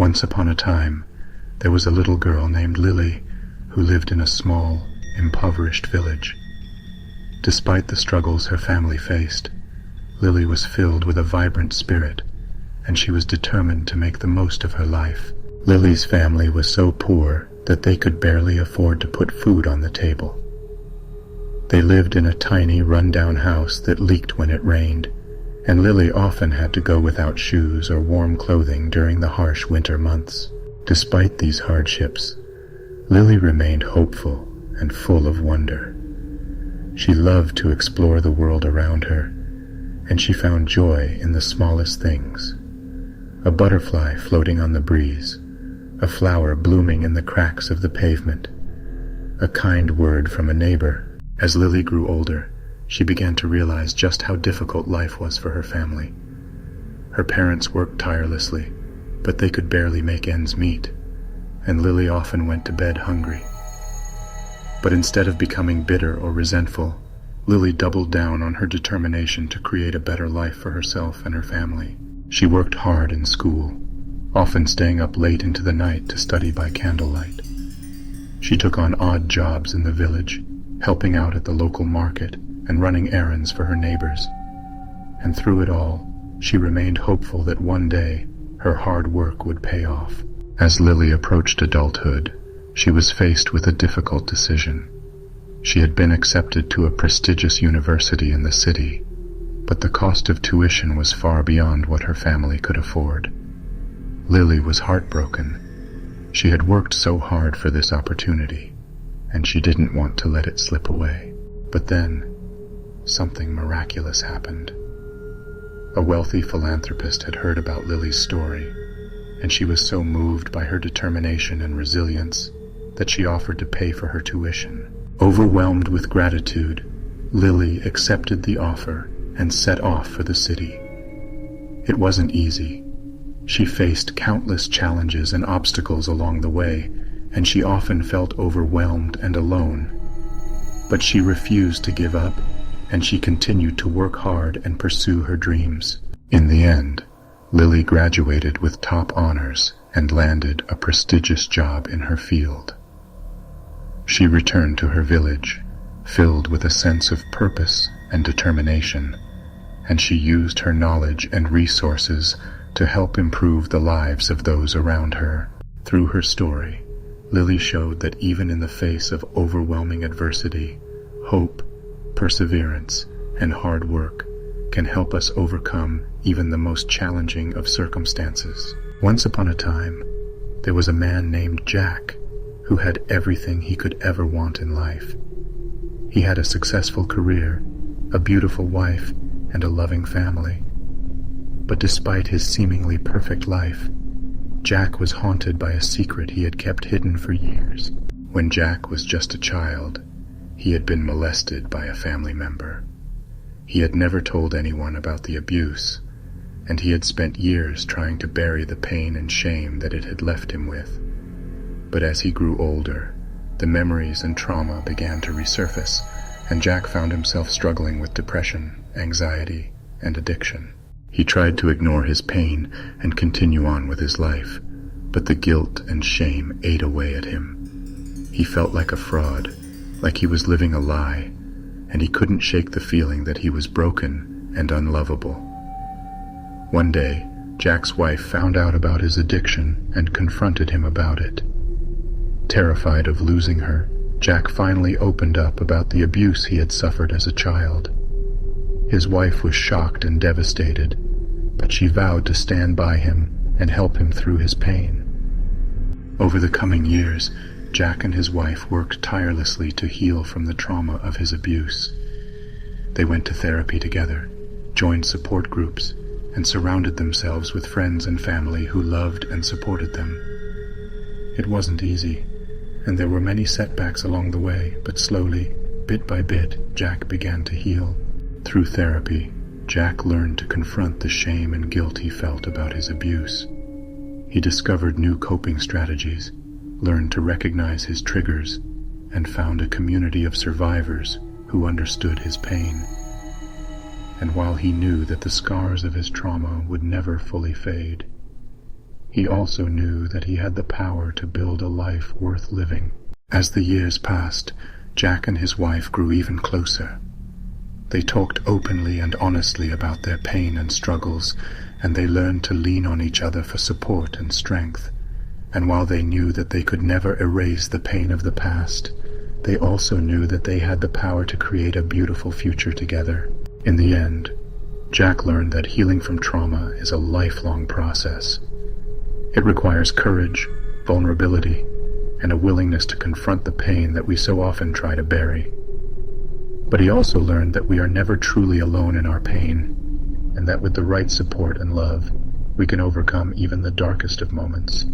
Once upon a time, there was a little girl named Lily who lived in a small, impoverished village. Despite the struggles her family faced, Lily was filled with a vibrant spirit, and she was determined to make the most of her life. Lily's family was so poor that they could barely afford to put food on the table. They lived in a tiny, run-down house that leaked when it rained, and Lily often had to go without shoes or warm clothing during the harsh winter months. Despite these hardships, Lily remained hopeful and full of wonder. She loved to explore the world around her, and she found joy in the smallest things. A butterfly floating on the breeze, a flower blooming in the cracks of the pavement, a kind word from a neighbor. As Lily grew older, she began to realize just how difficult life was for her family. Her parents worked tirelessly, but they could barely make ends meet, and Lily often went to bed hungry. But instead of becoming bitter or resentful, Lily doubled down on her determination to create a better life for herself and her family. She worked hard in school, often staying up late into the night to study by candlelight. She took on odd jobs in the village, helping out at the local market and running errands for her neighbors. And through it all, she remained hopeful that one day her hard work would pay off. As Lily approached adulthood, she was faced with a difficult decision. She had been accepted to a prestigious university in the city, but the cost of tuition was far beyond what her family could afford. Lily was heartbroken. She had worked so hard for this opportunity, and she didn't want to let it slip away. But then, something miraculous happened. A wealthy philanthropist had heard about Lily's story, and she was so moved by her determination and resilience that she offered to pay for her tuition. Overwhelmed with gratitude, Lily accepted the offer and set off for the city. It wasn't easy. She faced countless challenges and obstacles along the way, and she often felt overwhelmed and alone. But she refused to give up, and she continued to work hard and pursue her dreams. In the end, Lily graduated with top honors and landed a prestigious job in her field. She returned to her village, filled with a sense of purpose and determination, and she used her knowledge and resources to help improve the lives of those around her. Through her story, Lily showed that even in the face of overwhelming adversity, hope, perseverance, and hard work can help us overcome even the most challenging of circumstances. Once upon a time, there was a man named Jack who had everything he could ever want in life. He had a successful career, a beautiful wife, and a loving family. But despite his seemingly perfect life, Jack was haunted by a secret he had kept hidden for years. When Jack was just a child, he had been molested by a family member. He had never told anyone about the abuse, and he had spent years trying to bury the pain and shame that it had left him with. But as he grew older, the memories and trauma began to resurface, and Jack found himself struggling with depression, anxiety, and addiction. He tried to ignore his pain and continue on with his life, but the guilt and shame ate away at him. He felt like a fraud, like he was living a lie, and he couldn't shake the feeling that he was broken and unlovable. One day, Jack's wife found out about his addiction and confronted him about it. Terrified of losing her, Jack finally opened up about the abuse he had suffered as a child. His wife was shocked and devastated, but she vowed to stand by him and help him through his pain. Over the coming years, Jack and his wife worked tirelessly to heal from the trauma of his abuse. They went to therapy together, joined support groups, and surrounded themselves with friends and family who loved and supported them. It wasn't easy, and there were many setbacks along the way, but slowly, bit by bit, Jack began to heal. Through therapy, Jack learned to confront the shame and guilt he felt about his abuse. He discovered new coping strategies, learned to recognize his triggers, and found a community of survivors who understood his pain. And while he knew that the scars of his trauma would never fully fade, he also knew that he had the power to build a life worth living. As the years passed, Jack and his wife grew even closer. They talked openly and honestly about their pain and struggles, and they learned to lean on each other for support and strength. And while they knew that they could never erase the pain of the past, they also knew that they had the power to create a beautiful future together. In the end, Jack learned that healing from trauma is a lifelong process. It requires courage, vulnerability, and a willingness to confront the pain that we so often try to bury. But he also learned that we are never truly alone in our pain, and that with the right support and love, we can overcome even the darkest of moments.